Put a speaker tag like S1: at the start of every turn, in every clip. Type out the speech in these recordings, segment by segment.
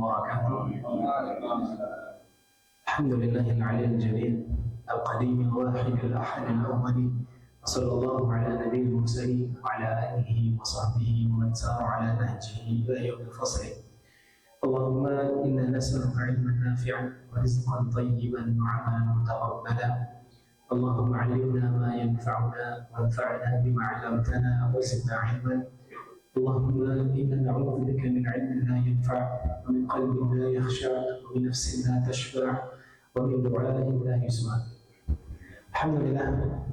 S1: وبركاته. الحمد لله العلي الجليل القديم الواحد الأحد الأول، صلى الله على نبي المرسلين وعلى آله وصحبه ومن سار على نهجه إلى يوم الفصل. اللهم إنا نسألك علما نافعا ورزقا طيبا وعملا متقبلا. اللهم علمنا ما ينفعنا وانفعنا بما علمتنا وزدنا علما. اللهم إنا نعوذ بك من علم لا ينفع ومن قلب لا يخشع ومن نفس لا تشبع ومن دعاء لا يسمع. Alhamdulillah,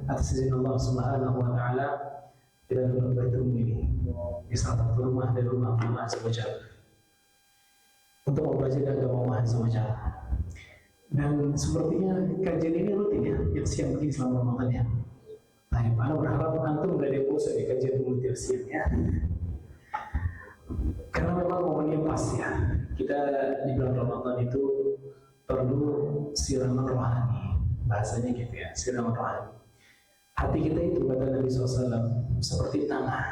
S1: atas izin Allah Subhanahu wa Ta'ala, kita bertemu ini di salah satu rumah dari rumah Allah Azza wa Jalla untuk mempelajari agama Allah Azza wa Jalla. Dan sepertinya kajian ini rutin ya, tiap siang begini selama Ramadan ya. Nah, Ana berharap antum gak ada yang bosan di kajian dulu tiap siang ya. Karena memang momennya pas ya. Kita di bulan Ramadan itu perlu siraman rohani. Bahasanya gitu ya, siraman rohani. Hati kita itu kata Nabi SAW seperti tanah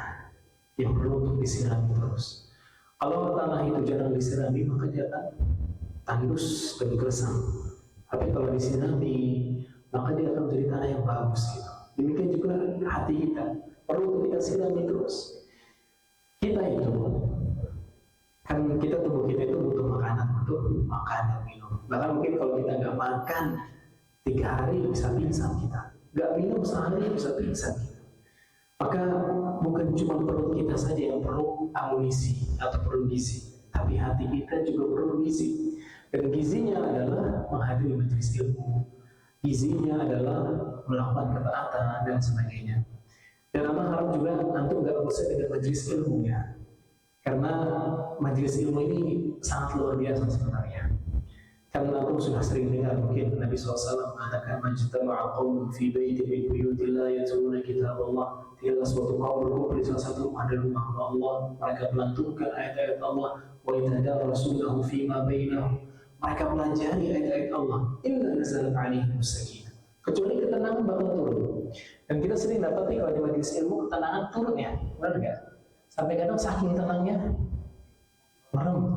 S1: yang perlu untuk disirami terus. Kalau tanah itu jarang disirami, maka dia akan tandus dan gersang. Tapi kalau disirami, maka dia akan menjadi tanah yang bagus gitu. Demikian juga hati kita perlu untuk kita sirami terus. Kita itu kan tubuh kita itu butuh makanan, untuk makan dan minum. Bahkan mungkin kalau kita nggak makan 3 hari bisa pingsan kita, nggak minum sehari bisa pingsan kita. Maka bukan cuma perut kita saja yang perlu amunisi atau perlu gizi, tapi hati kita juga perlu gizi. Dan gizinya adalah menghadiri majelis ilmu, gizinya adalah melakukan ketaatan dan sebagainya. Dan Allah harap juga antum nggak bosan dengan majelis ilmu ya, karena majelis ilmu ini sangat luar biasa sebenarnya. Karena aku sudah sering dengar mungkin Nabi SAW mengatakan majtama'a qaumun fi baitin min buyutillah yatluna kitab Allah. Tidaklah suatu kaum berkumpul di salah satu rumah dari rumah Allah, mereka melantunkan ayat-ayat Allah, wa yatadarasunahu fima bainahum. Mereka pelajari ayat-ayat Allah. Inna nazalat 'alaihim sakinah. Kecuali ketenangan bakal turun. Dan kita sering dapat nih kalau di majelis ilmu ketenangan turun ya, benar nggak? Sampai kadang saking tenangnya merem.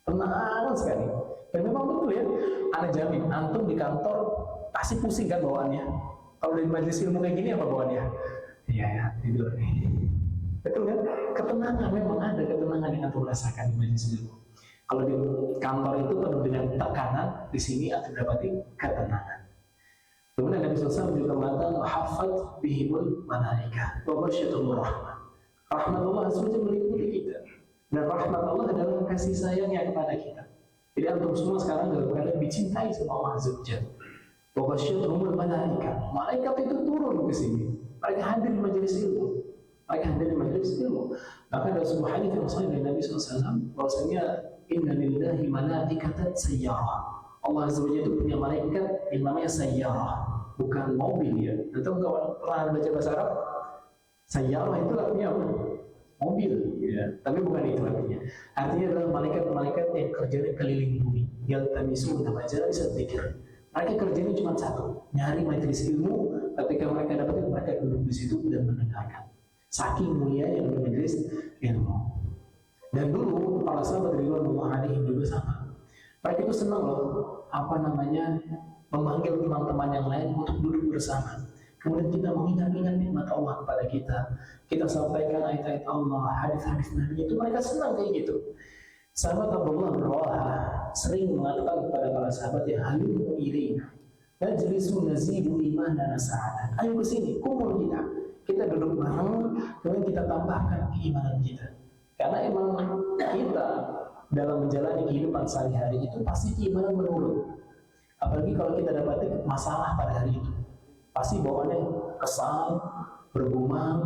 S1: Tenang sekali. Dan memang betul ya, Ana jamin, antum di kantor pasti pusing kan bawaannya. Kalau di majelis ilmu kayak gini apa bawaannya? Iya ya, tidur nih. Betul kan? Ketenangan memang ada, ketenangan yang antum rasakan di majelis ilmu. Kalau di kantor itu penuh dengan tekanan, di sini antum dapati ketenangan. Kemudian Nabi SAW juga mengatakan hafat bihimul malaikah wa basyatul rahmah. Rahmat Allah SWT meliputi kita. Dan rahmat Allah adalah kasih sayangnya kepada kita. Jadi antum semua sekarang dalam keadaan dicintai sama Allah Azza wa Jalla. Wa basyatul malaikah. Malaikat itu turun ke sini. Mereka hadir di majelis ilmu. Mereka hadir di majelis ilmu. Maka ada sebuah hadis yang sahih dari Nabi SAW bahwasanya inna lillahi malaikatan sayyarah. Allah Azza wa Jalla itu punya malaikat yang namanya sayyarah, bukan mobil ya. Antum nggak pernah baca bahasa Arab? Sayyarah itu artinya apa? Mobil ya. Tapi bukan itu artinya. Artinya adalah malaikat-malaikat yang kerjanya keliling bumi, yang tamisu dan majalis dzikir. Mereka kerjanya cuma satu, nyari majelis ilmu. Ketika mereka dapat, mereka duduk di situ dan mendengarkan. Saking mulianya majelis ilmu. Dan dulu para sahabat ridwanullah alaihim juga sama. Mereka itu senang loh, memanggil teman-teman yang lain untuk duduk bersama. Kemudian kita mengingat-ingat nikmat Allah kepada kita. Kita sampaikan ayat-ayat Allah, hadis-hadis Nabi itu, mereka senang kayak gitu. Sahabat Abdullah bin Rawahah sering mengatakan kepada para sahabat yang halumu ilaina najlisu nazidu imanana sa'adah. Ayo ke sini, kumpul kita. Kita duduk bareng, kemudian kita tambahkan keimanan kita. Karena emang kita dalam menjalani kehidupan sehari-hari itu pasti keimanan menurun. Apalagi kalau kita dapati masalah pada hari itu, pasti bawaannya kesal, bergumam,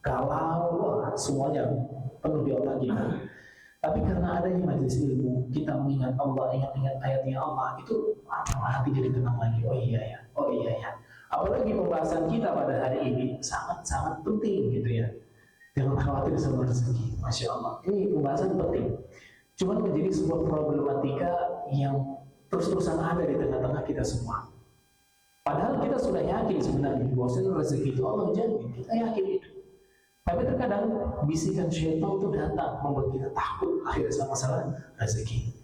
S1: galau, semuanya penuh di otak kita. Tapi karena adanya majelis ilmu, kita mengingat Allah, ingat-ingat ayatnya Allah, itu hati jadi tenang lagi. Oh iya ya, oh iya ya. Apalagi pembahasan kita pada hari ini sangat-sangat penting gitu ya. Jangan khawatir sama rezeki, Masya Allah. Ini pembahasan penting. Cuman menjadi sebuah problematika yang terus-terusan ada di tengah-tengah kita semua. Padahal kita sudah yakin sebenarnya bahwa rezeki itu Allah jamin, kita yakin itu. Tapi terkadang bisikan syaitan itu datang membuat kita takut akhirnya sama masalah rezeki.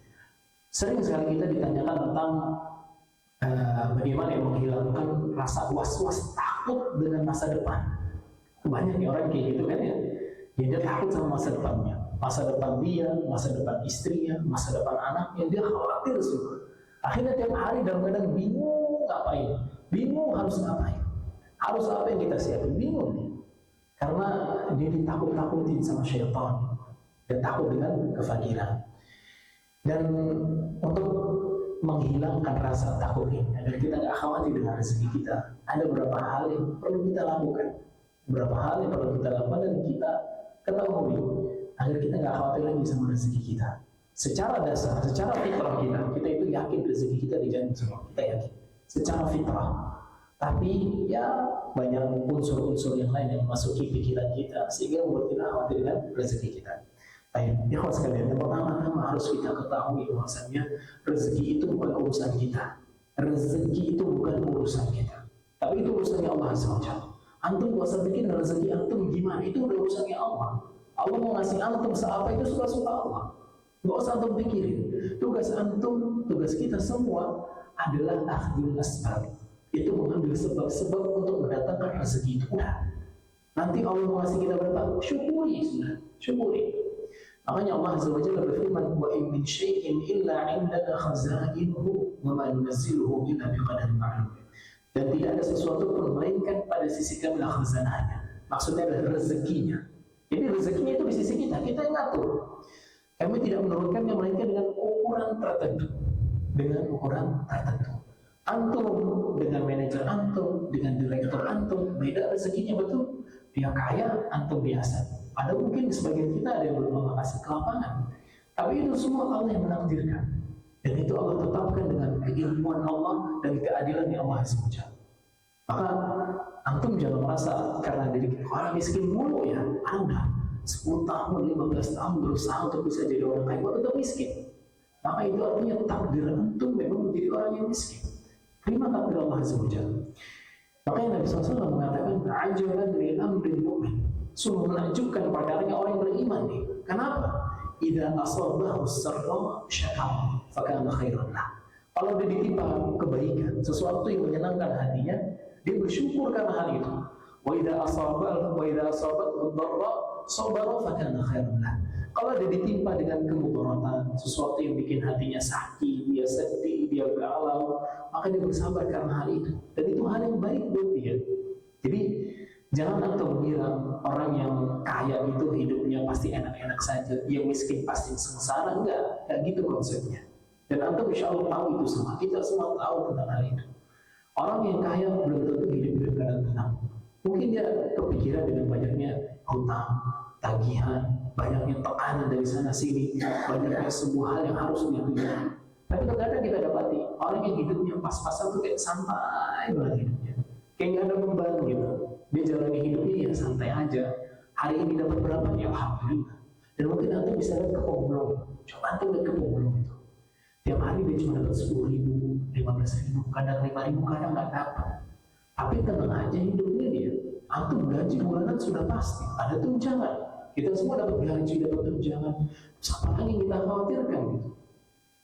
S1: Sering sekali kita ditanyakan tentang bagaimana yang menghilangkan rasa was-was takut dengan masa depan. Banyak orang kayak gitu kan ya, dia takut sama masa depannya, masa depan dia, masa depan istrinya, masa depan anaknya, dia khawatir semua. Akhirnya tiap hari dalam keadaan bingung ngapain, bingung harus ngapain, harus apa yang kita siapin, bingung nih. Karena dia ditakut-takutin sama syaitan dan takut dengan kefakiran. Dan untuk menghilangkan rasa takut ini agar kita nggak khawatir dengan rezeki kita, ada beberapa hal yang perlu kita lakukan, beberapa hal yang perlu kita lakukan dan kita ketahui agar kita nggak khawatir lagi sama rezeki kita. Secara dasar, secara fitrah kita itu yakin rezeki kita dijamin semua, kita yakin secara fitrah. Tapi ya banyak unsur-unsur yang lain yang memasuki pikiran kita sehingga membuat kita khawatir dengan rezeki kita. Baik, ikhwan sekalian, yang pertama harus kita ketahui bahwasanya rezeki itu bukan urusan kita. Rezeki itu bukan urusan kita, tapi itu urusannya Allah Azza wa Jalla. Antum gak usah bikin rezeki antum gimana, itu udah urusannya Allah. Allah mau ngasih antum seapa itu suka-suka Allah. Gak usah antum pikirin. Tugas antum, tugas kita semua adalah akhdul asbab. Itu mengambil sebab-sebab untuk mendatangkan rezeki itu. Udah. Nanti Allah mau ngasih kita berapa? Syukuri sudah, syukuri. Makanya Allah Azza wa Jalla berfirman, wa in min syai'in illa 'indana khazainuhu wa ma nunazziluhu illa biqadarin ma'lum. Dan tidak ada sesuatu pun melainkan pada sisi kami lah khazanahnya. Maksudnya adalah rezekinya. Jadi rezekinya itu di sisi kita yang ngatur. Kami tidak menurunkannya melainkan dengan ukuran tertentu. Dengan ukuran tertentu. Antum dengan manajer antum, dengan direktur antum, beda rezekinya betul. Dia kaya, antum biasa. Ada mungkin sebagian kita ada yang belum Allah kasih kelapangan. Tapi itu semua Allah yang menakdirkan. Dan itu Allah tetapkan dengan keilmuan Allah dan keadilan yang Allah Azza wa Jalla. Maka antum jangan merasa karena diri kita orang miskin mulu ya. Anda 10 tahun, 15 tahun berusaha untuk bisa jadi orang kaya, kok tetap miskin. Maka itu artinya takdir antum memang menjadi orang yang miskin. Terima takdir Allah Azza wa Jalla. Makanya Nabi SAW mengatakan, ajaban li amril mu'min. Sungguh menakjubkan perkaranya orang yang beriman nih. Kenapa? Idza asabahu sarra syakara fakana khairan lah. Kalau dia ditimpa kebaikan, sesuatu yang menyenangkan hatinya, dia bersyukur karena hal itu. Wa idza asabathu dharra sabara fakana khairan lah. Kalau dia ditimpa dengan kemudaratan, sesuatu yang bikin hatinya sakit, dia sedih, dia galau, maka dia bersabar karena hal itu. Dan itu hal yang baik buat dia. Jadi jangan antum mengira orang yang kaya itu hidupnya pasti enak-enak saja, yang miskin pasti sengsara. Enggak gitu konsepnya. Dan antum insya Allah tahu itu semua, kita semua tahu tentang hal itu. Orang yang kaya belum tentu hidup dengan tenang. Mungkin dia kepikiran dengan banyaknya hutang, tagihan, banyaknya tekanan dari sana sini, banyaknya sebuah hal yang harus dia tunjukkan. Tapi terkadang kita dapati orang yang hidupnya pas-pasan tuh kayak santai banget hidupnya, kayak nggak ada beban gitu. Dia jalani hidupnya ya santai aja. Hari ini dapat berapa? Ya alhamdulillah. Dan mungkin nanti bisa lihat ke Pomblong. Coba nanti lihat ke Pomblong itu. Tiap hari dia cuma dapat 10.000, 15.000, kadang 5.000, kadang nggak dapat. Tapi tenang aja hidupnya dia. Antum gaji bulanan sudah pasti. Ada tunjangan. Kita semua dapat gaji, dapat tunjangan. Apa yang kita khawatirkan gitu?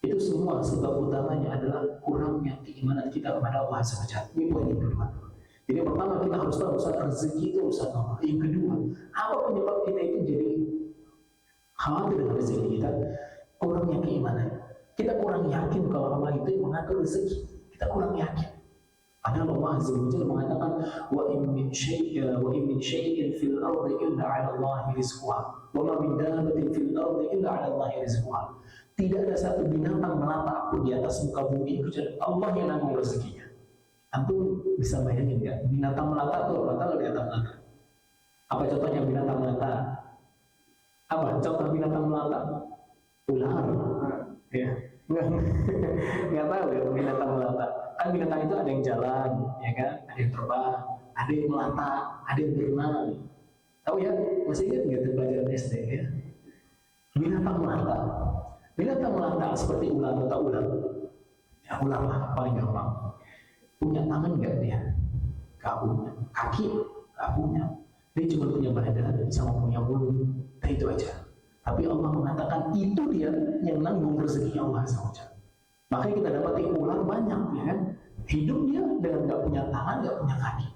S1: Itu semua sebab utamanya adalah kurangnya keimanan kita kepada Allah Azza wa Jalla. Ini poin yang kedua. Jadi yang pertama kita harus tahu urusan rezeki itu urusan Allah. Yang kedua, apa penyebab kita itu jadi khawatir dengan rezeki kita? Kurangnya keimanan. Kita kurang yakin kalau Allah itu yang mengatur rezeki. Kita kurang yakin. Padahal Allah Azza wa Jalla mengatakan wa in min syai'in fil ardi illa 'ala Allahi rizquha wa ma min dabbatin fil ardi illa 'ala Allahi rizquha. Tidak ada satu binatang melata pun di atas muka bumi kecuali Allah yang nanggung rezekinya. Antum bisa bayangin nggak? Binatang melata itu apa? Tahu binatang melata? Apa contohnya binatang melata? Apa contoh binatang melata? Ular. Ya, nggak tahu ya binatang melata. Kan binatang itu ada yang jalan, ya kan? Ada yang terbang, ada yang melata, ada yang berenang. Tahu ya? Masih ingat nggak tuh pelajaran SD ya? Binatang melata. Binatang melata seperti ular atau ular. Ya ular lah paling gampang. Punya tangan nggak dia? Nggak punya. Kaki nggak punya. Dia cuma punya badan sama punya mulut, dan itu aja. Tapi Allah mengatakan itu dia yang nanggung rezekinya Allah SWT. Makanya kita dapati ular banyak, ya kan? Hidup dia dengan nggak punya tangan, nggak punya kaki.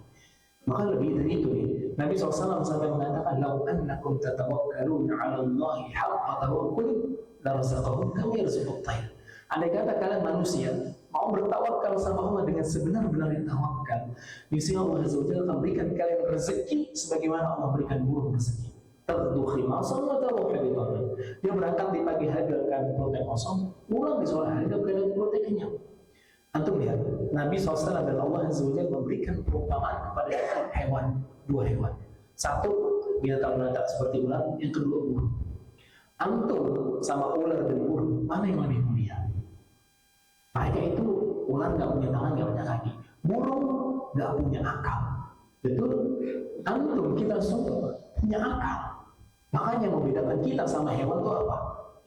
S1: Maka lebih dari itu nih. Nabi SAW sampai mengatakan, "Lau annakum tatawakkaluna 'ala Allahi haqqa tawakkul, la razaqakum kama yarzuqut tayr." Andai kata kalian manusia mau bertawakal sama Allah dengan sebenar-benarnya tawakal, niscaya Allah Azza wa Jalla akan berikan kalian rezeki sebagaimana Allah berikan burung rezeki. Tadukhi masam wa tawakal. Dia berangkat di pagi hari dalam keadaan perutnya kosong, pulang di sore hari dalam keadaan perutnya kenyang. Antum lihat, Nabi SAW dan Allah Azza wa Jalla memberikan perumpamaan kepada hewan, dua hewan. Satu, binatang melata seperti ular, yang kedua burung. Antum sama ular dan burung, mana yang lebih mulia? Makanya itu ular nggak punya tangan, nggak punya kaki. Burung nggak punya akal. Betul? Antum kita semua punya akal. Makanya yang membedakan kita sama hewan itu apa?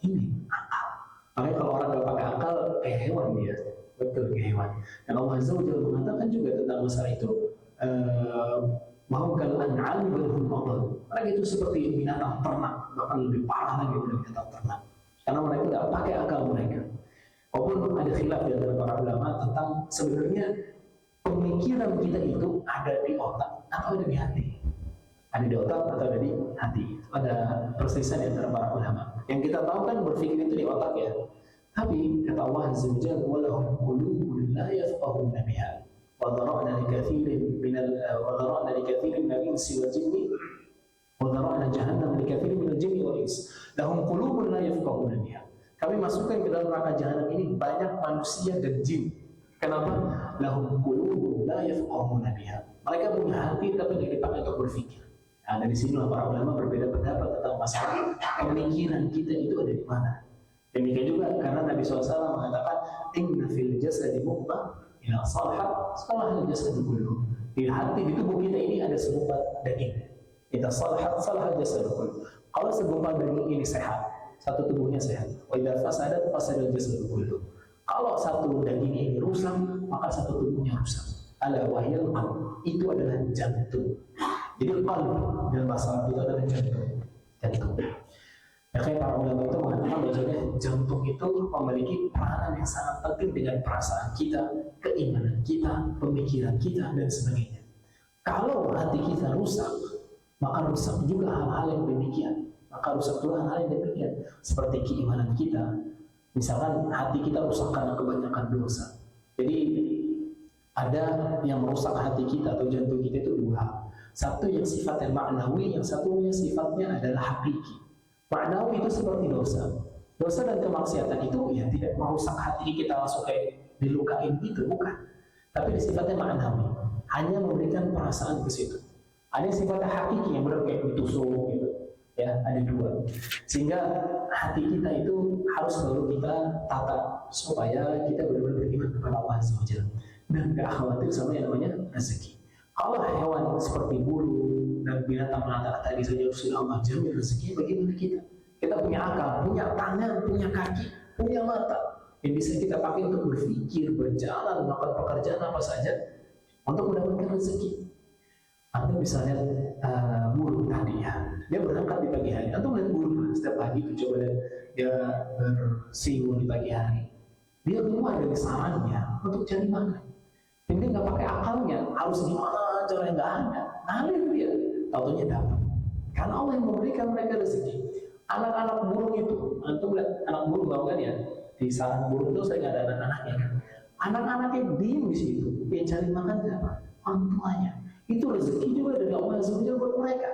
S1: Ini akal. Makanya kalau orang nggak pakai akal, kayak hewan dia. Betul, kayak hewan. Dan Allah Azza wa Jalla mengatakan juga tentang masalah itu. Mau kalau an'am berhum Allah. Mereka itu seperti binatang ternak, bahkan lebih parah lagi dari binatang ternak. Karena mereka nggak pakai akal mereka. Walaupun ada khilaf di antara para ulama tentang sebenarnya pemikiran kita itu ada di otak atau ada di hati. Ada di otak atau ada di hati. Ada perselisihan di antara para ulama. Yang kita tahu kan berpikir itu di otak ya. Tapi kata Allah Azza wa Jalla, "Walahum qulubun la yafqahuna biha." وَذَرَأْنَا لِكَثِيرٍ مِنَ الْإِنسِ وَالْجِنِّ وَذَرَأْنَا جَهَنَّمَ لِكَثِيرٍ مِنَ الْجِنِّ وَالْإِنسِ لَهُمْ قُلُوبٌ لَا يَفْقَهُونَ بِهَا. Kami masukkan ke dalam neraka jahanam ini banyak manusia dan jin. Kenapa? Lahum qulubun la yafqahuna biha. Mereka punya hati tapi tidak dipakai untuk berpikir. Nah, dari sinilah para ulama berbeda pendapat tentang masalah pemikiran kita itu ada di mana. Demikian juga karena Nabi SAW mengatakan, "Inna fil jasadi mudghah idza salahat salaha al-jasadu kulluh." Di hati, di tubuh kita ini ada segumpal daging. Idza salahat salaha al-jasadu kulluh. Kalau segumpal daging ini sehat, satu tubuhnya sehat. Wa idza fasadat fasada al-jasadu kulluh. Kalau satu daging ini rusak, maka satu tubuhnya rusak. Ala wahyal qalb. Itu adalah jantung. Jadi qalb dalam bahasa Arab itu adalah jantung. Jantung. Makanya para ulama itu mengatakan bahwasanya jantung itu memiliki peranan yang sangat penting dengan perasaan kita, keimanan kita, pemikiran kita, dan sebagainya. Kalau hati kita rusak, maka rusak juga hal-hal yang demikian. Maka rusak juga hal-hal yang demikian. Seperti keimanan kita. Misalkan hati kita rusak karena kebanyakan dosa. Jadi ada yang merusak hati kita atau jantung kita itu dua hal. Satu yang sifatnya maknawi, yang satunya sifatnya adalah hakiki. Maknawi itu seperti dosa. Dosa dan kemaksiatan itu ya tidak merusak hati kita langsung kayak dilukain gitu, bukan. Tapi sifatnya maknawi, hanya memberikan perasaan ke situ. Ada sifatnya hakiki yang benar kayak ditusuk gitu. Ya, ada dua. Sehingga hati kita itu harus selalu kita tata supaya kita benar-benar beriman kepada Allah Azza wa Jalla dan gak khawatir sama yang namanya rezeki. Kalau hewan seperti burung dan binatang melata tadi saja sudah Allah jamin rezeki, bagaimana kita? Kita punya akal, punya tangan, punya kaki, punya mata yang bisa kita pakai untuk berpikir, berjalan, melakukan pekerjaan apa saja untuk mendapatkan rezeki. Anda bisa lihat burung tadi ya, dia berangkat di pagi hari. Anda melihat burung setiap pagi itu coba lihat dia bersinggul di pagi hari. Dia keluar dari sarangnya untuk cari makan. Dan dia nggak pakai akalnya, harus gimana caranya, nggak ada. Ngalir dia, taunya dapat. Karena Allah yang memberikan mereka rezeki. Anak-anak burung itu, antum lihat anak burung tahu kan ya? Di sarang burung itu saya nggak ada anak-anaknya kan? Anak-anaknya diem di situ, dia cari makan siapa? Orang tuanya. Itu rezeki juga dari Allah Azza wa Jalla buat mereka.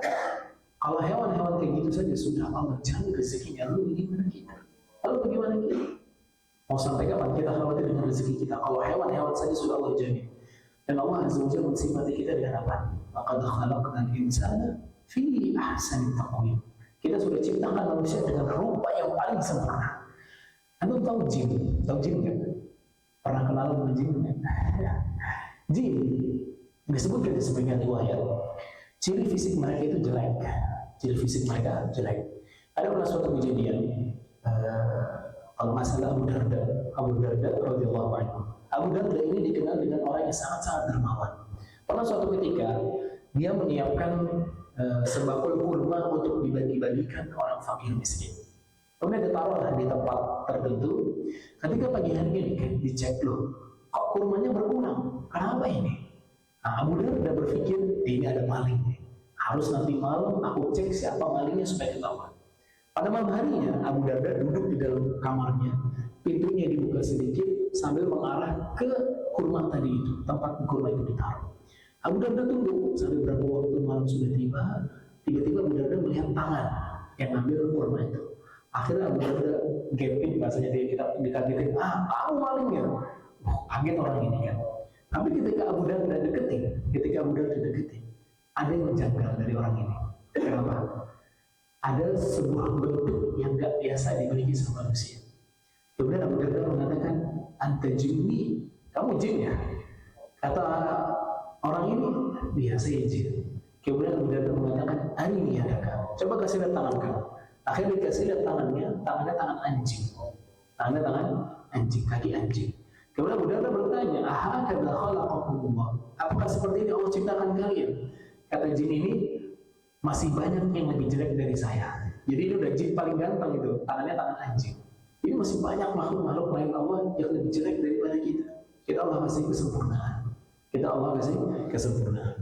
S1: Kalau hewan-hewan kayak gitu saja sudah Allah jamin rezekinya, lalu gimana kita? Lalu bagaimana kita? Mau sampai kapan kita khawatir dengan rezeki kita? Kalau hewan-hewan saja sudah Allah jamin. Dan Allah Azza wa Jalla mensifati kita dengan apa? Laqad khalaqnal insana fi ahsani taqwim. Kita sudah ciptakan manusia dengan rupa yang paling sempurna. Anda tahu jin? Tahu jin nggak? Pernah kenal dengan jin nggak? Jin disebutkan di sebagian riwayat, ciri fisik mereka itu jelek. Ciri fisik mereka jelek. Ada pernah suatu kejadian. Kalau masalah Abu Darda radhiyallahu anhu. Abu Darda ini dikenal dengan orang yang sangat-sangat dermawan. Pernah suatu ketika dia menyiapkan sembako kurma untuk dibagi-bagikan ke orang fakir miskin. Kemudian ditaruhlah di tempat tertentu. Ketika pagi hari ini dicek, loh, kok kurmanya berkurang? Kenapa ini? Nah, Abu Darda berpikir, ini ada maling. Harus nanti malam aku cek siapa malingnya supaya ketahuan. Pada malam harinya, Abu Darda duduk di dalam kamarnya, pintunya dibuka sedikit sambil mengarah ke kurma tadi itu, tempat kurma itu ditaruh. Abu Darda tunggu sampai berapa waktu malam sudah tiba, tiba-tiba Abu Darda melihat tangan yang ambil kurma itu. Akhirnya Abu Darda gaping, bahasanya dia dikagetin, tahu malingnya. Kaget orang ini kan. Tapi ketika Abu Darda deketin, ada yang menjanggal dari orang ini. Kenapa? Ada sebuah bentuk yang gak biasa dimiliki sama manusia. Kemudian Abu Darda mengatakan, anta jinni, kamu jin ya? Kata orang ini, biasa ya jin. Kemudian Abu Darda mengatakan, ini adakah? Coba kasih lihat tangan kamu. Akhirnya dikasih lihat tangannya tangan anjing. Tangannya tangan anjing, kaki anjing. Kemudian Abu Darda bertanya, ahakadha khalaqakumullah? Apakah seperti ini Allah ciptakan kalian? Kata jin ini, masih banyak yang lebih jelek dari saya. Jadi ini udah jin paling ganteng itu, tangannya tangan anjing. Ini masih banyak makhluk-makhluk lain Allah yang lebih jelek daripada kita. Kita Allah kasih kesempurnaan.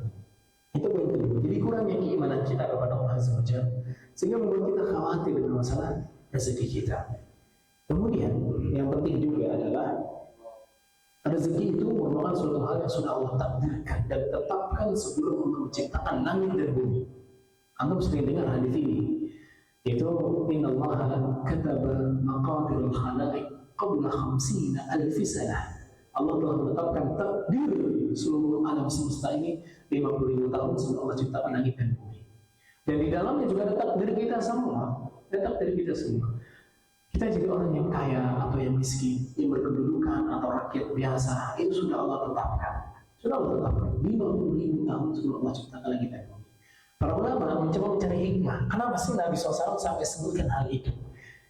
S1: Itu poin kedua. Jadi kurangnya keimanan kita kepada Allah Azza wa Jalla, sehingga membuat kita khawatir dengan masalah rezeki kita. Kemudian yang penting juga adalah rezeki itu merupakan suatu hal yang sudah Allah takdirkan dan tetapkan sebelum Allah menciptakan langit dan bumi. Anda sering dengar hadis ini, yaitu innallaha kataba maqadirul khalaiq qabla 50,000 sanah. Allah telah menetapkan takdir seluruh alam semesta ini 50.000 tahun sebelum Allah ciptakan langit dan bumi. Dan di dalamnya juga ada takdir kita semua. Kita jadi orang yang kaya atau yang miskin, yang berkedudukan atau rakyat biasa, itu sudah Allah tetapkan. 50.000 tahun sebelum Allah ciptakan langit dan bumi. Para ulama mencoba mencari hikmah. Kenapa sih Nabi SAW sampai sebutkan hal itu?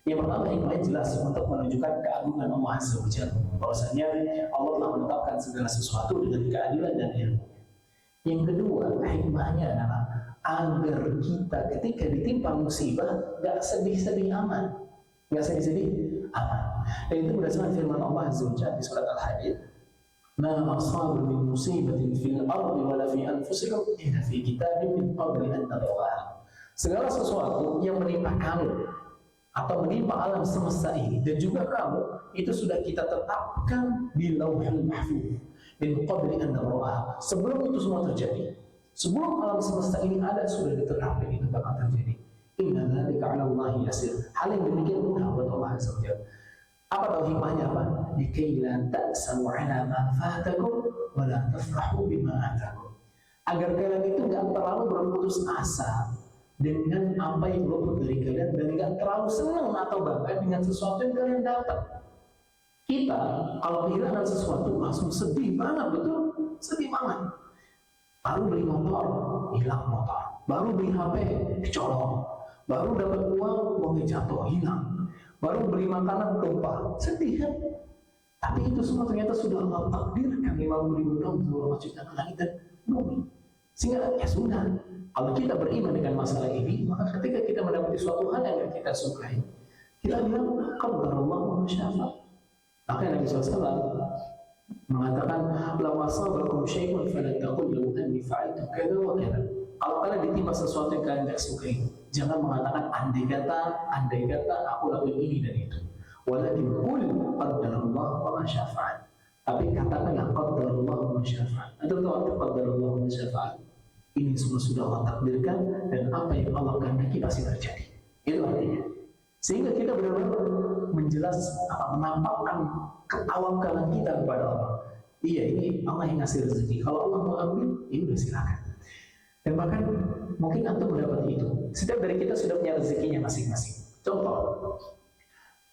S1: Yang pertama, hikmahnya jelas untuk menunjukkan keagungan Allah Azza wa Jalla. Bahwasanya Allah telah menetapkan segala sesuatu dengan keadilan dan ilmu. Yang kedua, hikmahnya adalah agar kita ketika ditimpa musibah gak sedih-sedih aman. Dan itu berdasarkan firman Allah Azza wa Jalla di surat Al-Hadid. Ma asaba min musibatin fil ardi wala fi anfusikum illa fi kitabin min qabli an nabraha. Segala sesuatu yang menimpa kamu atau menimpa alam semesta ini dan juga kamu, itu sudah kita tetapkan di Lauhul Mahfuz min qabli an nabraha. Sebelum itu semua terjadi, sebelum alam semesta ini ada, sudah ditetapkan itu bakal terjadi. Inna dzalika 'ala Allahi yasir. Hal yang demikian mudah buat Allah Azza wa Jalla. Apa tahu hikmahnya apa? Likai la ta'samu 'ala ma fatakum wa la tafrahu bima atakum. Agar kalian itu enggak terlalu berputus asa dengan apa yang luput dari kalian dan enggak terlalu senang atau bangga dengan sesuatu yang kalian dapat. Kita kalau kehilangan sesuatu langsung sedih banget, betul? Sedih banget. Baru beli motor, hilang motor. Baru beli HP, dicolong. Baru dapat uangnya jatuh, hilang. Baru beli makanan tumpah, sedih kan? Tapi itu semua ternyata sudah Allah takdirkan 50.000 tahun sebelum Allah ciptakan langit dan bumi. Sehingga ya sudah, kalau kita beriman dengan masalah ini, maka ketika kita mendapati suatu hal yang kita sukai, kita bilang qadarullah wa masyaallah. Maka Nabi SAW mengatakan, la wasabakum syai'un fala taqul lahu anni fa'altu kadza wa kadza. Kalau kalian ditimpa sesuatu yang kalian tidak sukai, jangan mengatakan andai kata aku lakuin ini dan itu. Walakin qul qadarullah wa ma syafa'al. Tapi katakanlah qadarullah wa ma syafa'al. Atau qadarullah wa ma syafa'al. Ini semua sudah Allah takdirkan dan apa yang Allah kehendaki pasti terjadi. Itu artinya. Sehingga kita benar-benar menampakkan ketawakalan kita kepada Allah. Iya, ini Allah yang ngasih rezeki. Kalau Allah mau ambil, ini udah silakan. Dan bahkan mungkin antum mendapat itu. Setiap dari kita sudah punya rezekinya masing-masing. Contoh,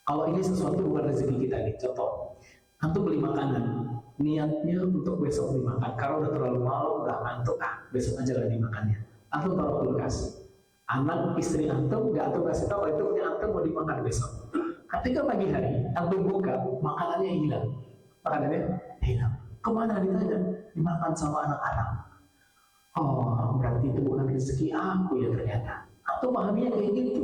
S1: kalau ini sesuatu bukan rezeki kita nih. Contoh, antum beli makanan, niatnya untuk besok dimakan. Karena udah terlalu malam, udah ngantuk, besok aja lah dimakannya. Antum taruh kulkas. Anak istri antum nggak antum kasih tahu itu punya antum mau dimakan besok. Ketika pagi hari antum buka, makanannya hilang. Kemana ditanya? Dimakan sama anak-anak. Oh, berarti itu bukan rezeki aku ya ternyata. Atau pahamnya kayak gitu.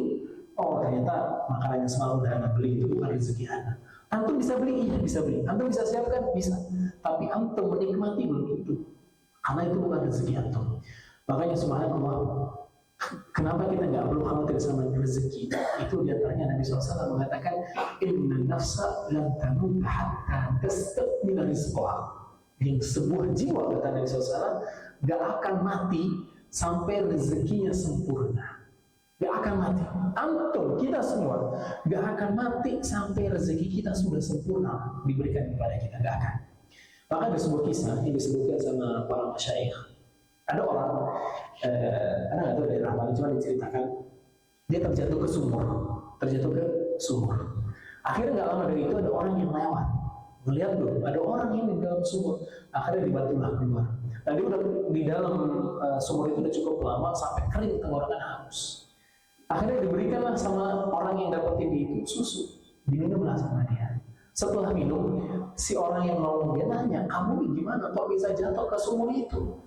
S1: Oh ternyata makanan yang semalam udah anak beli itu bukan rezeki anak. Antum bisa beli, iya bisa beli. Antum bisa siapkan, bisa. Tapi antum menikmati belum itu. Karena itu bukan rezeki antum. Makanya subhanallah, kenapa kita nggak perlu khawatir sama rezeki? Itu diantaranya Nabi SAW mengatakan, Inna nafsa lan tamut hatta tastakmila rizqaha. Yang sebuah jiwa, kata Nabi SAW, gak akan mati sampai rezekinya sempurna. Gak akan mati. Antum, kita semua gak akan mati sampai rezeki kita sudah sempurna diberikan kepada kita. Gak akan. Maka ada sebuah kisah yang disebutkan sama para masyayikh. Ada orang, ada nggak tahu daerah mana, cuma diceritakan dia terjatuh ke sumur, Akhirnya nggak lama dari itu ada orang yang lewat, melihat tuh ada orang yang di dalam sumur. Akhirnya dibantulah keluar. Nah dia udah di dalam sumur itu udah cukup lama sampai kering tenggorokan haus. Akhirnya diberikanlah sama orang yang dapetin itu susu, diminumlah sama dia. Setelah minum, si orang yang nolong dia nanya, kamu gimana kok bisa jatuh ke sumur itu?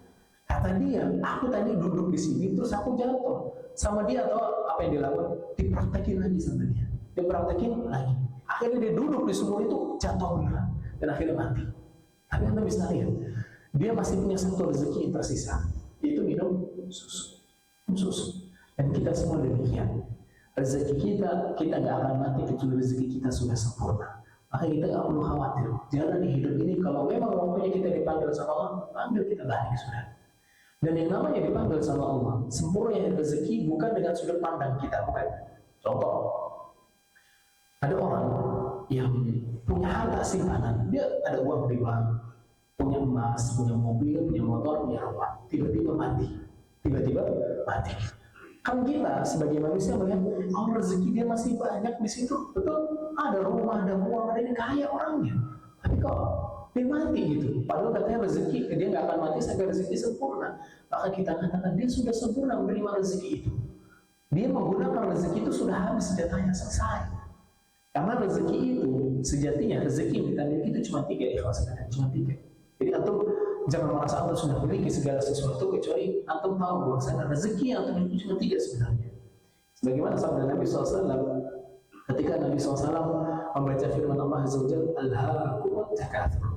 S1: Kata dia, aku tadi duduk di sini terus aku jatuh. Sama dia atau apa yang dilakukan? Dipraktekin lagi sama dia. Dipraktekin lagi. Akhirnya dia duduk di sumur itu jatuh beneran dan akhirnya mati. Tapi Anda bisa lihat, dia masih punya satu rezeki yang tersisa, yaitu minum susu. Dan kita semua demikian. Rezeki kita nggak akan mati kecuali rezeki kita sudah sempurna. Maka kita nggak perlu khawatir. Jangan di hidup ini kalau memang waktunya kita dipanggil sama Allah, panggil kita balik sudah. Dan yang namanya dipanggil sama Allah, sempurna rezeki bukan dengan sudut pandang kita, bukan. Contoh, ada orang yang punya harta simpanan, dia ada uang di bank, punya emas, punya mobil, punya motor, punya rumah, tiba-tiba mati. Kan kita sebagai manusia melihat, oh rezeki dia masih banyak di situ, betul? Ada rumah, ada uang, ada ini kaya orangnya. Tapi kok dia mati gitu? Padahal katanya rezeki dia nggak akan mati sampai rezeki sempurna. Maka kita katakan dia sudah sempurna menerima rezeki itu. Dia menggunakan rezeki itu sudah habis, senjatanya selesai. Karena rezeki itu sejatinya rezeki yang kita miliki itu cuma 3 cuma 3. Jadi antum jangan merasa antum sudah memiliki segala sesuatu kecuali antum tahu bahwa rezeki yang antum miliki cuma 3 sebenarnya. Sebagaimana sabda Nabi SAW ketika Nabi SAW membaca firman Allah Azza wa Jalla, Alhaakumut takatsur,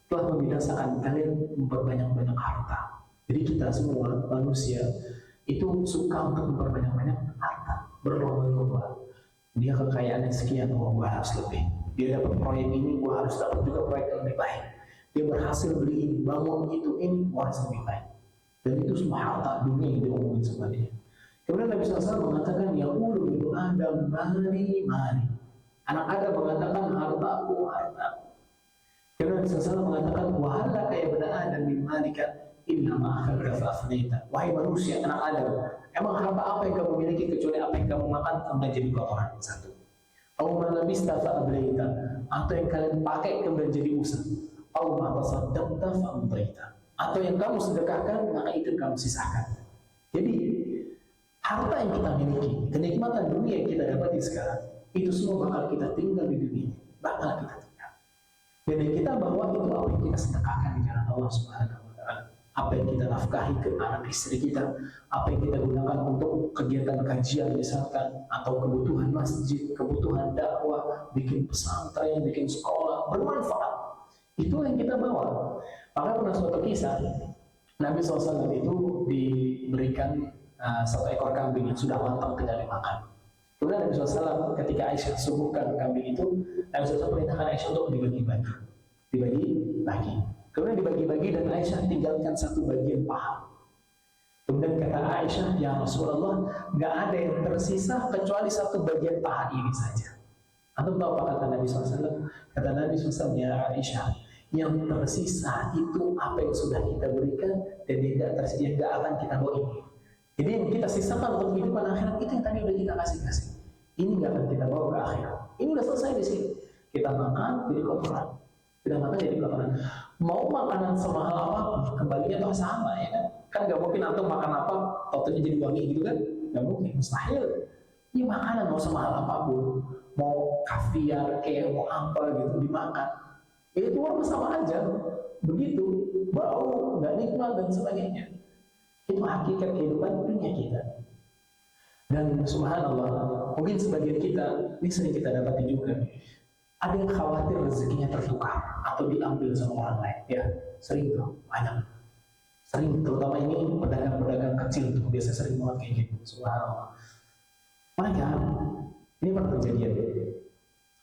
S1: telah membinasakan kalian memperbanyak-banyak harta. Jadi kita semua manusia itu suka untuk memperbanyak-banyak harta, berlomba-lomba. Dia kekayaannya sekian, oh gue harus lebih. Dia dapat proyek ini, gue harus dapat juga proyek yang lebih baik. Dia berhasil beli ini, bangun itu, ini, gue harus lebih baik. Dan itu semua harta dunia yang diomongin sama dia. Kemudian Nabi SAW mengatakan, ya ulu ibnu Adam mali. Anak Adam mengatakan, hartaku. Kemudian Nabi SAW mengatakan, wahala kayak benda Adam bin malika, inna ma'akalka fa'afnita. Wahai manusia, anak Adam, emang harta apa yang kamu miliki kecuali apa yang kamu makan kemudian jadi kotoran? Satu. Au ma labista fa'ablaita, atau yang kalian pakai kemudian jadi usang. Au ma tasaddaqta fa'amdaita, atau yang kamu sedekahkan maka itu kamu sisakan. Jadi harta yang kita miliki, kenikmatan dunia yang kita dapati sekarang, itu semua bakal kita tinggal di dunia, bakal kita tinggal. Dan yang kita bawa itu apa yang kita sedekahkan di jalan Allah Subhanahu wa Ta'ala, apa yang kita nafkahi ke anak istri kita, apa yang kita gunakan untuk kegiatan kajian misalkan, atau kebutuhan masjid, kebutuhan dakwah, bikin pesantren, bikin sekolah, bermanfaat. Itu yang kita bawa. Maka pernah suatu kisah, Nabi SAW itu diberikan satu ekor kambing yang sudah matang tinggal dimakan. Kemudian Nabi SAW ketika Aisyah suguhkan kambing itu, Nabi SAW perintahkan Aisyah untuk dibagi-bagi. Kemudian dibagi-bagi dan Aisyah tinggalkan satu bagian paha. Kemudian kata Aisyah, ya Rasulullah, nggak ada yang tersisa kecuali satu bagian paha ini saja. Antum tahu apa kata Nabi SAW? Kata Nabi SAW, ya Aisyah, yang tersisa itu apa yang sudah kita berikan dan yang nggak akan kita bawa ini. Jadi yang kita sisakan untuk kehidupan akhirat itu yang tadi udah kita kasih. Ini nggak akan kita bawa ke akhirat. Ini udah selesai di sini. Kita makan jadi kotoran. Mau makanan semahal apapun, kembalinya toh sama ya kan? Kan nggak mungkin antum makan apa, totalnya jadi wangi gitu kan? Nggak mungkin, mustahil. Ini makanan mau semahal apapun, mau kaviar, kayak mau apa gitu dimakan, itu sama aja. Begitu, bau, nggak nikmat dan sebagainya. Itu hakikat kehidupan dunia kita. Dan subhanallah, mungkin sebagian kita, ini sering kita dapati juga, ada yang khawatir rezekinya tertukar atau diambil sama orang lain. Ya, sering tuh, banyak. Sering, terutama ini pedagang-pedagang kecil tuh, biasa sering banget kayak gitu. Subhanallah. Mereka, ini pernah kejadian.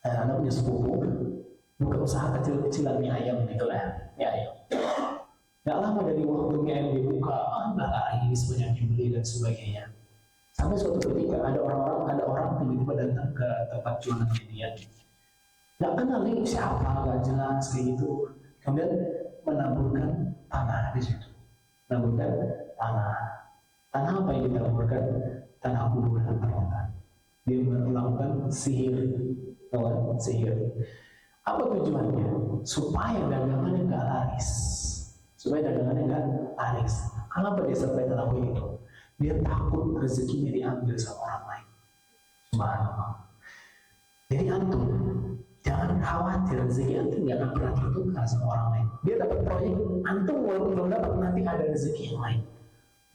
S1: Anak punya sepupu, buka usaha kecil-kecilan mie ayam gitu lah, mie ayam. Gak lama dari waktu mie ayam dibuka, udah laris, banyak yang beli dan sebagainya. Sampai suatu ketika ada orang tiba-tiba datang ke tempat jualan dia. Gak kenal nih siapa, gak jelas kayak gitu. Kemudian menaburkan tanah di situ. Menaburkan tanah. Tanah apa yang ditaburkan? Tanah kuburan ternyata. Dia melakukan sihir. Sihir. Apa tujuannya? Supaya dagangannya gak laris. Supaya dagangannya gak laris. Kenapa dia sampai ngelakuin itu? Dia takut rezekinya diambil sama orang lain. Subhanallah. Jadi antum jangan khawatir rezeki antum nggak akan pernah tertukar sama orang lain. Dia dapat proyek, antum walaupun belum dapat, nanti ada rezeki yang lain.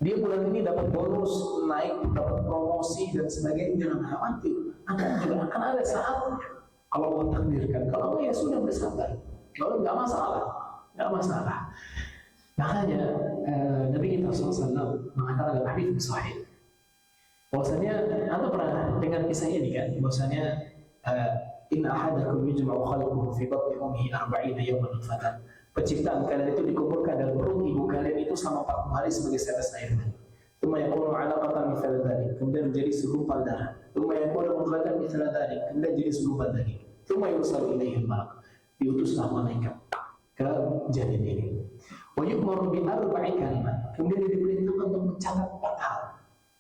S1: Dia bulan ini dapat bonus, naik, dapat promosi dan sebagainya. Jangan khawatir. Antum juga akan ada saatnya. Kalau Allah takdirkan, kalau ya sudah bersabar. Kalau nggak masalah, nggak masalah. Makanya Nabi kita SAW mengatakan dalam hadits sahih bahwasanya, anda pernah dengar kisah ini kan, bahwasanya inna ahadakum yujma'u khalquhu fi batni ummihi 40 yawman nutfatan. Penciptaan kalian itu dikumpulkan dalam perut ibu kalian itu selama 40 hari sebagai setetes air mani. Tsumma yakunu 'alaqatan mithla dzalik, kemudian menjadi segumpal darah. Tsumma yakunu mudghatan mithla dzalik, kemudian jadi segumpal daging. Tsumma yursalu ilaihi al-malak, diutuslah malaikat ke janin ini. Wa yu'maru bi arba'i kalimat. Kemudian dia diperintahkan untuk mencatat 4 hal.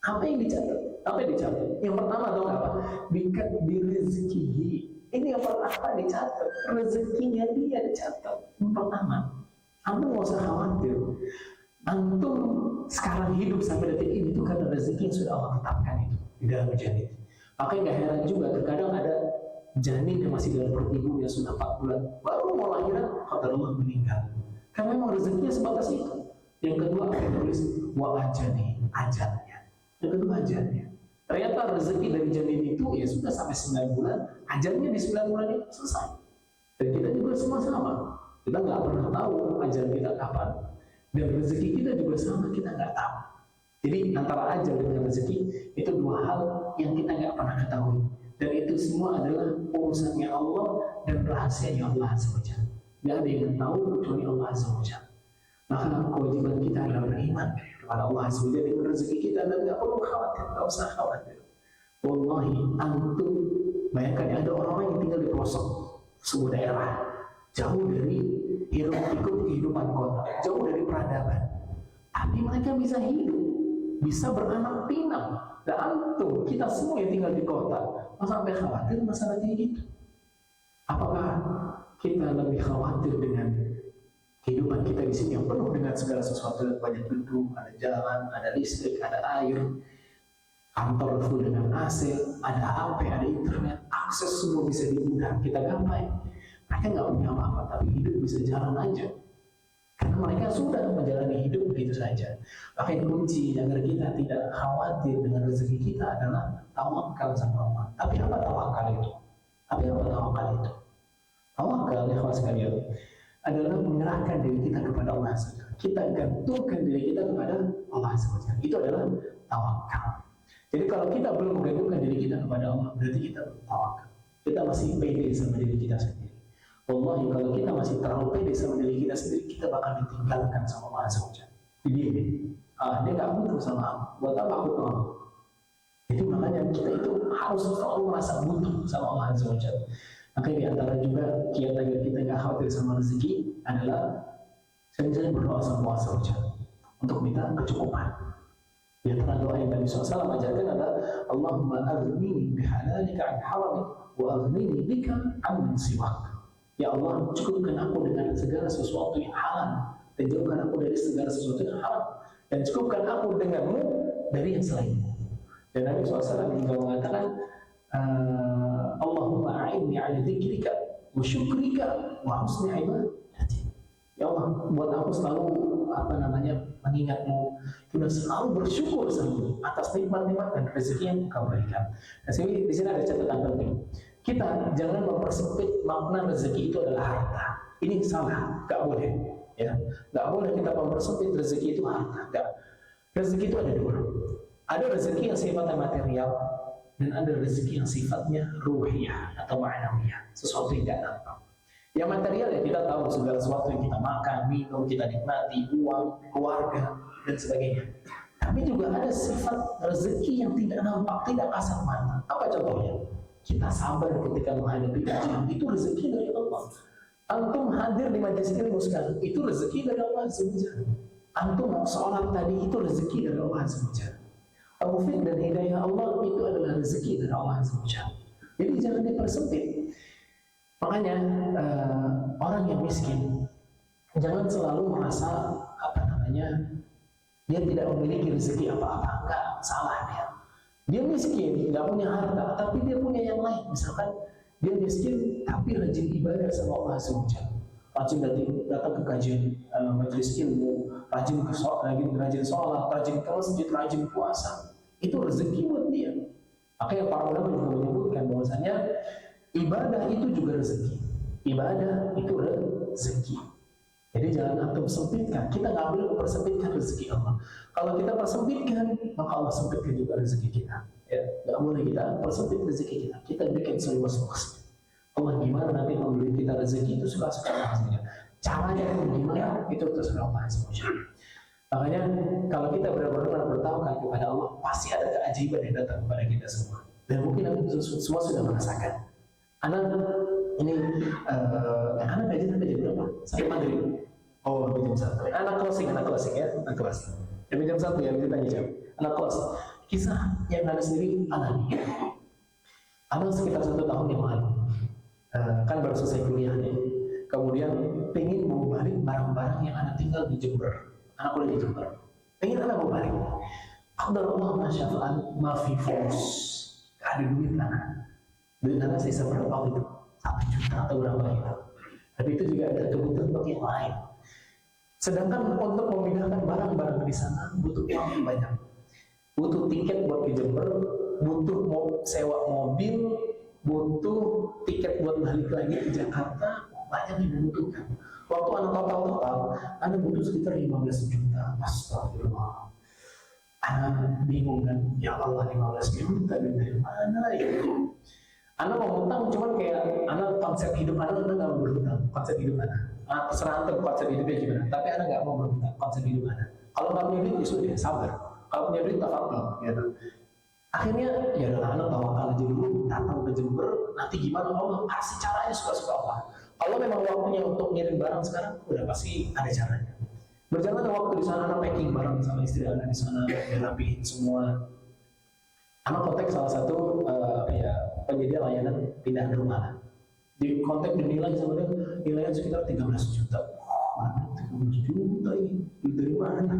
S1: Apa yang dicatat? Apa yang dicatat? Yang pertama tahu apa? Bikat birizkihi. Ini yang pertama dicatat. Rezekinya dia dicatat. Yang pertama. Antum nggak usah khawatir. Antum sekarang hidup sampai detik ini itu karena rezeki yang sudah Allah tetapkan itu di dalam janin. Makanya nggak heran juga terkadang ada janin yang masih dalam perut ibunya sudah 4 bulan baru mau lahiran, qadarullah meninggal. Karena memang rezekinya sebatas itu. Yang kedua ada tulis wa ajali, ajalnya. Yang kedua ajalnya. Ternyata rezeki dari janin itu ya sudah sampai 9 bulan, ajalnya di 9 bulan itu selesai. Dan kita juga semua sama. Kita nggak pernah tahu ajal kita kapan. Dan rezeki kita juga sama, kita nggak tahu. Jadi antara ajal dengan rezeki itu 2 hal yang kita nggak pernah ketahui. Dan itu semua adalah urusannya Allah dan rahasianya Allah Azza wa Jalla. Nggak ada yang tahu kecuali Allah Azza wa Jalla. Maka kewajiban kita adalah beriman kepada Allah Azza wa Jalla dengan rezeki kita, dan nggak perlu khawatir, nggak usah khawatir. Wallahi, antum bayangkan ada orang-orang yang tinggal di pelosok sebuah daerah, jauh dari ikut kehidupan kota, jauh dari peradaban, tapi mereka bisa hidup, bisa beranak pinak. Dan antum, kita semua yang tinggal di kota, masa sampai khawatir masalah kayak gitu? Apakah kita lebih khawatir dengan kehidupan kita di sini yang penuh dengan segala sesuatu, yang banyak gedung, ada jalan, ada listrik, ada air, kantor full dengan AC, ada HP, ada internet, akses semua bisa dimudahkan, kita gampang. Mereka nggak punya apa-apa, tapi hidup bisa jalan aja. Karena mereka sudah menjalani hidup begitu saja. Makanya kunci agar kita tidak khawatir dengan rezeki kita adalah tawakal sama Allah. Tapi apa tawakal itu? Tapi apa tawakal itu? Tawakal, ikhwan sekalian, adalah menyerahkan diri kita kepada Allah SWT. Kita gantungkan diri kita kepada Allah SWT. Itu adalah tawakal. Jadi kalau kita belum menggantungkan diri kita kepada Allah, berarti kita belum tawakal. Kita masih pede sama diri kita sendiri. Wallahi, kalau kita masih terlalu pede sama diri kita sendiri, kita bakal ditinggalkan sama Allah SWT. Jadi dia gak butuh sama aku, buat apa aku tahu? Jadi makanya kita itu harus selalu merasa butuh sama Allah SWT. Makanya di antara juga kiat agar kita gak khawatir sama rezeki adalah sering-sering berdoa sama Allah SWT untuk minta kecukupan. Di antara doa yang Nabi SAW ajarkan adalah Allahumma aghnini bihalalika an haramik wa aghnini bika an siwak. Ya Allah, cukupkan aku dengan segala sesuatu yang halal, dan jauhkan aku dari segala sesuatu yang haram, dan cukupkan aku denganmu dari yang selainmu. Dan Nabi SAW juga mengatakan Allahumma a'inni ala dzikrika wa syukrika wa husni ibadati. Ya Allah, buat aku selalu mengingatmu, kita selalu bersyukur sama atas nikmat-nikmat dan rezeki yang kau berikan. Nah, di sini ada catatan penting. Kita jangan mempersempit makna rezeki itu adalah harta. Ini salah, nggak boleh. Ya, nggak boleh kita mempersempit rezeki itu harta. Nggak. Rezeki itu ada dua. Ada rezeki yang sifatnya material dan ada rezeki yang sifatnya ruhiyah atau ma'nawiyah, sesuatu yang tidak nampak. Yang material ya kita tahu segala sesuatu yang kita makan, minum, kita nikmati, uang, keluarga, dan sebagainya. Tapi juga ada sifat rezeki yang tidak nampak, tidak kasat mata. Apa contohnya? Kita sabar ketika menghadapi ujian, itu rezeki dari Allah. Antum hadir di majelis ilmu sekarang, itu rezeki dari Allah SWT. Antum sholat tadi, itu rezeki dari Allah SWT. Taufik dan hidayah Allah itu adalah rezeki dari Allah SWT. Jadi jangan dipersempit. Makanya orang yang miskin jangan selalu merasa dia tidak memiliki rezeki apa-apa. Enggak, salah dia. Dia miskin, nggak punya harta, tapi dia punya yang lain. Misalkan dia miskin tapi rajin ibadah sama Allah SWT. Rajin datang ke kajian majelis ilmu, rajin sholat, rajin ke masjid, rajin puasa. Itu rezeki buat dia. Makanya para ulama juga menyebutkan bahwasanya ibadah itu juga rezeki. Ibadah itu rezeki. Jadi jangan antum sempitkan. Kita nggak boleh mempersempitkan rezeki Allah. Kalau kita persempitkan, maka Allah sempitkan juga rezeki kita. Ya, nggak boleh kita persempit rezeki kita. Kita bikin seluas-luasnya. Allah gimana nanti memberi kita rezeki itu suka-suka Allah. Caranya gimana itu terserah Allah SWT. Makanya kalau kita benar-benar bertawakal kepada Allah, pasti ada keajaiban yang datang kepada kita semua. Dan mungkin kita semua sudah merasakan. Anak ini, anak gaji sampai jam berapa? Sampai maghrib. Oh, sampai jam 1. Anak closing ya, anak closing. Sampai jam 1 ya, ditanya jam. Anak closing. Kisah yang ada sendiri alami. Anak sekitar 1 tahun yang lalu, kan baru selesai kuliah nih. Kemudian pengen mau balik barang-barang yang anak tinggal di Jember. Anak udah di Jember. Pengen anak mau balik. Qadarullah masyafa'an mafi fos. Gak ada duit anak. Duit anak sisa berapa waktu itu? 1 juta atau berapa gitu. Tapi itu juga ada kebutuhan untuk yang lain. Sedangkan untuk memindahkan barang-barang di sana butuh uang yang banyak. Butuh tiket buat ke Jember, butuh sewa mobil, butuh tiket buat balik lagi ke Jakarta, banyak yang dibutuhkan. Waktu anak total, anak butuh sekitar 15 juta. Astagfirullah. Anak bingung kan, ya Allah 15 juta dari mana ya? Anak mau utang cuman kayak anak konsep hidup anak nggak mau berhutang. Konsep hidup anak. Terserah antum konsep hidupnya gimana. Tapi anak nggak mau berhutang. Konsep hidup anak. Kalau nggak punya duit, ya sudah sabar. Kalau punya duit tak apa, gitu. Akhirnya ya udah anak tawakal aja dulu, datang ke Jember. Nanti gimana Allah kasih caranya suka-suka Allah. Kalau memang waktunya untuk ngirim barang sekarang, udah pasti ada caranya. Berjalan waktu di sana, anak packing barang sama istri anak di sana, dirapihin semua. Anak kontak salah satu penyedia layanan pindahan rumah. Di kontak dinilai sama dia, nilainya sekitar 13 juta. Wah, 13 juta ini dari mana?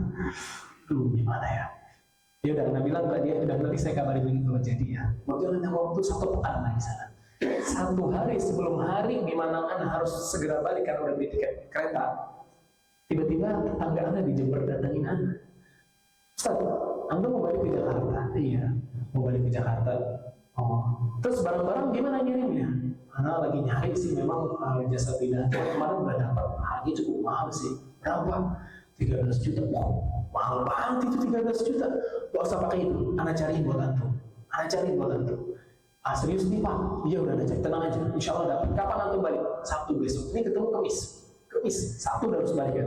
S1: Duh, gimana ya? Dia udah bilang ke dia, udah nanti saya kabarin lagi kalau jadi ya. Berjalan waktu 1 pekan lah di sana. 1 hari sebelum hari di mana Anda harus segera balik karena udah beli tiket kereta. Tiba-tiba tetangga Anda di Jember datangin Anda. Ustaz, Anda mau balik ke Jakarta? Iya, mau balik ke Jakarta. Oh, terus barang-barang gimana ngirimnya? Anda lagi nyari sih, memang jasa pindahan kemarin udah dapat, harganya cukup mahal sih. Berapa? 13 juta. Wow, mahal banget itu 13 juta. Gak usah pakai itu, Anda cariin buat antum. Serius nih Pak? Iya udah ada cek, tenang aja. Insya Allah dapat. Kapan antum balik? Sabtu besok. Ini ketemu Kamis. Sabtu udah harus balik ya.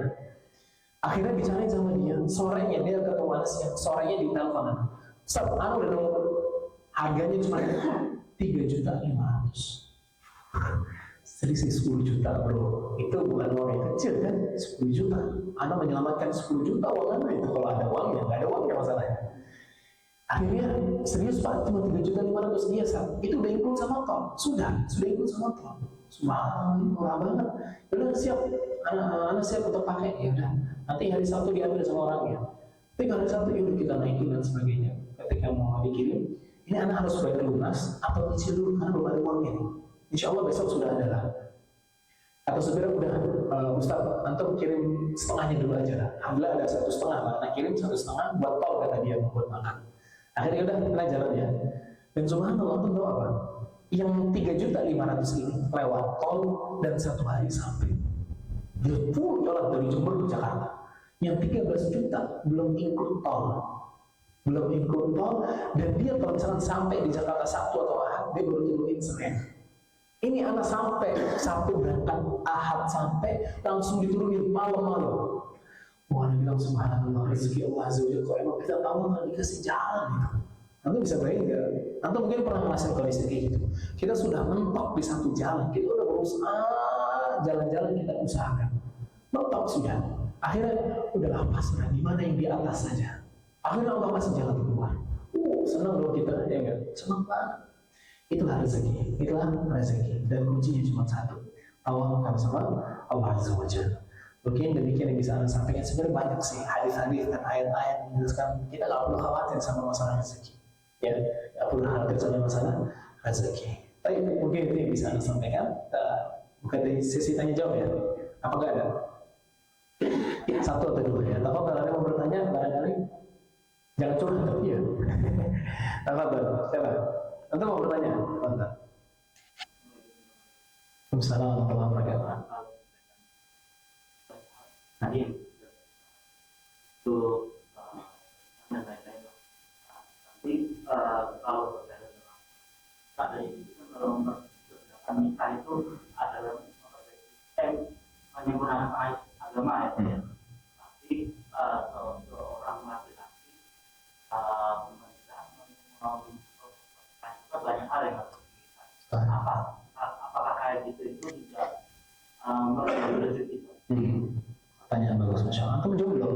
S1: Akhirnya dicari sama dia. Sorenya dia ketemu Anasnya. Sorenya di telepon. Ustaz, udah nunggu. Harganya cuma 3.500.000. Selisih 10 juta bro. Itu bukan uang yang kecil kan? 10 juta. Anda menyelamatkan 10 juta uang Anda itu. Kalau ada uangnya, nggak ada uangnya masalahnya. Akhirnya serius Pak, cuma 3.500.000 dia itu udah include sama tol. Sudah include sama tol. Murah banget. Udah siap, anak siap untuk pakai. Ya udah, nanti hari Sabtu diambil sama orangnya. Tapi hari Sabtu itu kita naikin dan sebagainya. Ketika mau dikirim, ini anak harus bayar lunas atau cicil dulu karena belum ada uangnya nih. Insya Allah besok sudah ada lah. Atau sebenarnya udah Ustaz, antum kirim setengahnya dulu aja lah. Alhamdulillah ada 1,5 lah. Nah kirim 1,5 buat tol kata dia, buat makan. Akhirnya udah kena jalan ya. Dan subhanallah antum tahu apa? Yang 3.500.000 ini lewat tol dan 1 hari sampai. Dia pun jalan dari Jember ke Jakarta. Yang 13 juta belum include tol. Belum include tol, dan dia kalau misalkan sampai di Jakarta Sabtu atau Ahad, dia baru turunin Senin. Ini anak sampai Sabtu berangkat, Ahad sampai langsung diturunin malam-malam. Wah, dia bilang subhanallah, rezeki Allah Azza wa Jalla. Kok emang kita tahu nggak dikasih jalan gitu. Nanti bisa bayangin nggak? Nanti mungkin pernah ngerasain kondisi kayak gitu. Kita sudah mentok di satu jalan, kita udah berusaha jalan-jalan kita usahakan. Mentok sudah. Akhirnya udahlah pasrah, di mana yang di atas saja. Akhirnya Allah kasih jalan keluar. Senang loh kita, ya enggak? Senang banget. Itulah rezeki, dan kuncinya cuma satu. Tawakal sama Allah Azza wa Jalla. Mungkin demikian yang bisa Anda sampaikan. Sebenarnya banyak sih hadis-hadis dan ayat-ayat menjelaskan kita nggak perlu khawatir sama masalah rezeki. Ya, nggak perlu khawatir sama masalah rezeki. Tapi mungkin itu yang bisa Anda sampaikan. Bukan dari sesi tanya jawab ya. Apakah ada? Satu atau dua ya. Atau kalau ada yang mau bertanya, barangkali jangan curhat tapi ya. Apa siapa? Anda mau bertanya? Mantap. Assalamualaikum warahmatullahi wabarakatuh.
S2: Tadi itu nanti kalau pada dalam nikah itu adalah menyempurnakan agama ya. Tapi seorang laki-laki banyak hal yang harus kita. Apakah kayak gitu itu juga melalui rezeki?
S1: Pertanyaan bagus, Masya Allah. Antum jomblo?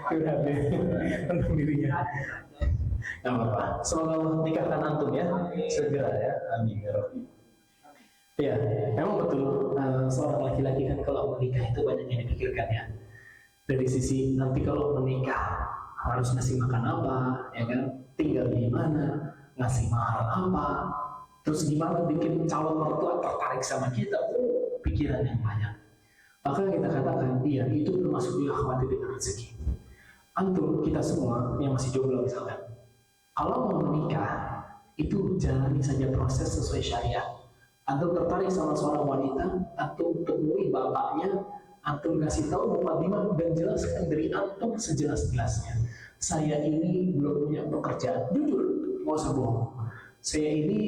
S1: Curhat deh tentang dirinya. Gak apa-apa. Semoga Allah nikahkan antum ya, segera ya. Amin ya Rabbi. Ya, memang betul. Seorang laki-laki kan kalau menikah itu banyak yang dipikirkan ya. Dari sisi nanti kalau menikah harus ngasih makan apa, ya kan? Tinggal di mana, ngasih mahar apa, terus gimana bikin calon mertua tertarik sama kita. Pikiran yang banyak. Maka kita katakan, iya itu termasuk juga khawatir dengan rezeki. Antum, kita semua yang masih jomblo misalkan, kalau mau menikah, itu jalani saja proses sesuai syariat. Antum tertarik sama seorang wanita, antum temui bapaknya, antum kasih tahu mukadimah dan jelaskan dari antum sejelas-jelasnya. Saya ini belum punya pekerjaan, jujur, nggak usah bohong. Saya ini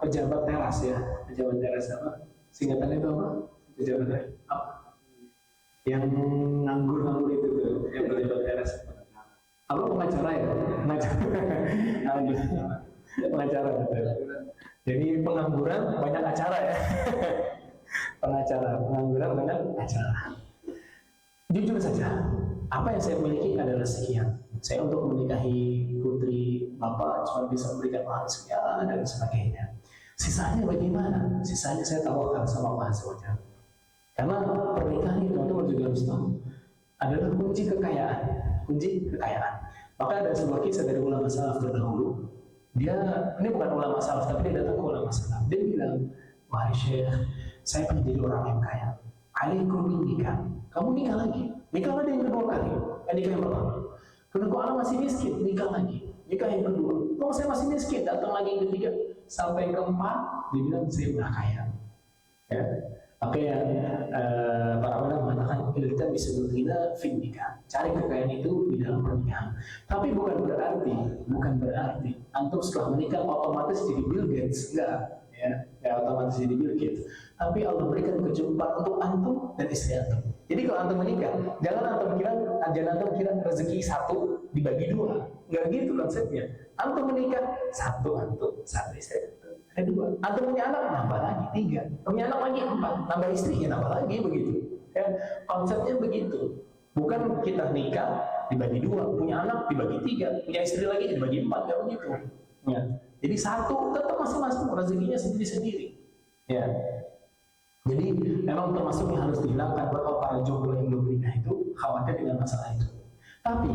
S1: pejabat teras ya, pejabat teras apa? Singkatannya itu apa? Pejabat apa? Yang nganggur-nganggur itu tuh, yang pejabat teras. Apa pengacara ya? Pengacara betul. Jadi pengangguran banyak acara ya. Pengangguran banyak acara. Jujur saja, apa yang saya miliki adalah sekian. Saya untuk menikahi putri bapak cuma bisa memberikan mahar sekian dan sebagainya. Sisanya bagaimana? Sisanya saya tawarkan sama Allah Azza wa Jalla. Karena pernikahan itu teman-teman juga harus tahu adalah kunci kekayaan. Maka ada sebuah kisah dari ulama salaf terdahulu. Ini bukan ulama salaf, tapi dia datang ke ulama salaf. Dia bilang, wahai Syekh, saya pengen jadi orang yang kaya. Alaikum nikah. Kamu nikah lagi. Nikah lagi yang kedua kali. Nikah yang pertama. Karena kok anak masih miskin, nikah lagi. Nikah yang kedua. Kalau saya masih miskin, datang lagi yang ketiga. Sampai keempat, dia bilang, saya udah kaya. Ya. Makanya para ulama mengatakan kita bisa bergina fin nikah. Cari kekayaan itu di dalam pernikahan. Tapi bukan berarti antum setelah menikah otomatis jadi Bill Gates, enggak otomatis jadi Bill Gates. Tapi Allah berikan kecukupan untuk antum dan istri antum. Jadi kalau antum menikah, jangan antum kira rezeki satu dibagi dua. Enggak gitu konsepnya. Antum menikah satu istri antum. Ada dua. Antum punya anak, nambah lagi 3. Punya anak lagi 4, nambah istrinya, nambah lagi begitu. Ya, konsepnya begitu. Bukan kita nikah dibagi 2, punya anak dibagi 3, punya istri lagi dibagi 4, nggak begitu. Ya. Jadi satu tetap masing-masing rezekinya sendiri-sendiri. Ya. Jadi memang termasuk yang harus dihilangkan buat para jomblo yang belum menikah itu khawatir dengan masalah itu. Tapi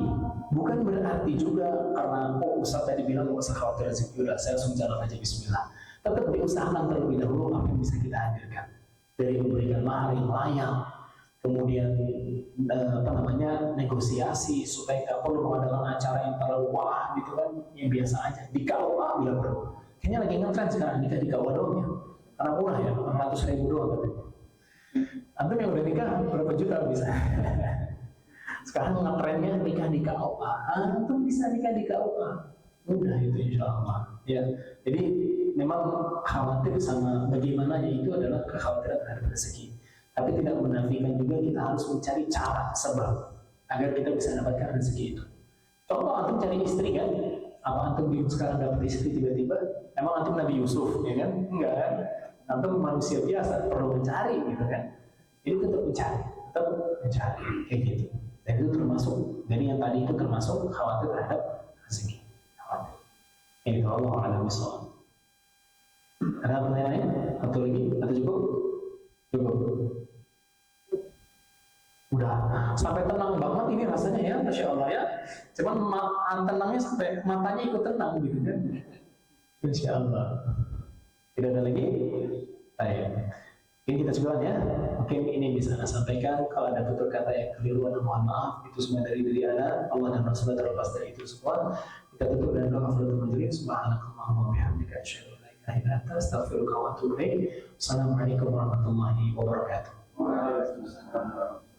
S1: bukan berarti juga karena Ustaz tadi bilang nggak usah khawatir rezeki, udah saya langsung jalan aja Bismillah. tetap diusahakan terlebih dahulu apa yang bisa kita hadirkan, dari memberikan mahar yang layak, kemudian negosiasi supaya nggak perlu mengadakan acara yang terlalu wah gitu kan, yang biasa aja di KUA bila perlu. Kayaknya lagi ngetren sekarang nikah di KUA doang ya, karena murah ya, 600.000 doang katanya. Antum yang udah nikah berapa juta bisa? Sekarang ngetrennya nikah di KUA, antum bisa nikah di KUA, mudah itu insya Allah ya. Jadi memang khawatir sama bagaimana, itu adalah kekhawatiran terhadap rezeki. Tapi tidak menafikan juga kita harus mencari cara sebab agar kita bisa dapatkan rezeki itu. Contoh antum cari istri kan, apa antum sekarang dapat istri tiba-tiba? Emang antum Nabi Yusuf ya kan? Enggak kan? Antum manusia biasa perlu mencari gitu kan? Jadi tetap mencari kayak gitu. Dan itu termasuk, jadi yang tadi itu termasuk khawatir terhadap rezeki. Khawatir. Ini Allah a'lam bishawab. Ada pertanyaan lain? Atau lagi? Atau cukup? Cukup. Udah sampai tenang banget ini rasanya ya, Masya Allah ya. Cuman tenangnya sampai matanya ikut tenang gitu kan. Insya Allah. Tidak ada lagi? Baik. Ini kita coba ya. Mungkin ini bisa saya sampaikan. Kalau ada tutur kata yang keliru, mohon maaf. Itu semua dari diri Anda. Allah dan Rasulullah terlepas dari itu semua. Kita tutup dan doa untuk menjadi subhanakallahumma wa bihamdika asyhadu an la ilaha illa anta astaghfiruka wa atubu ilaik. Assalamualaikum warahmatullahi wabarakatuh.
S2: Waalaikumsalam.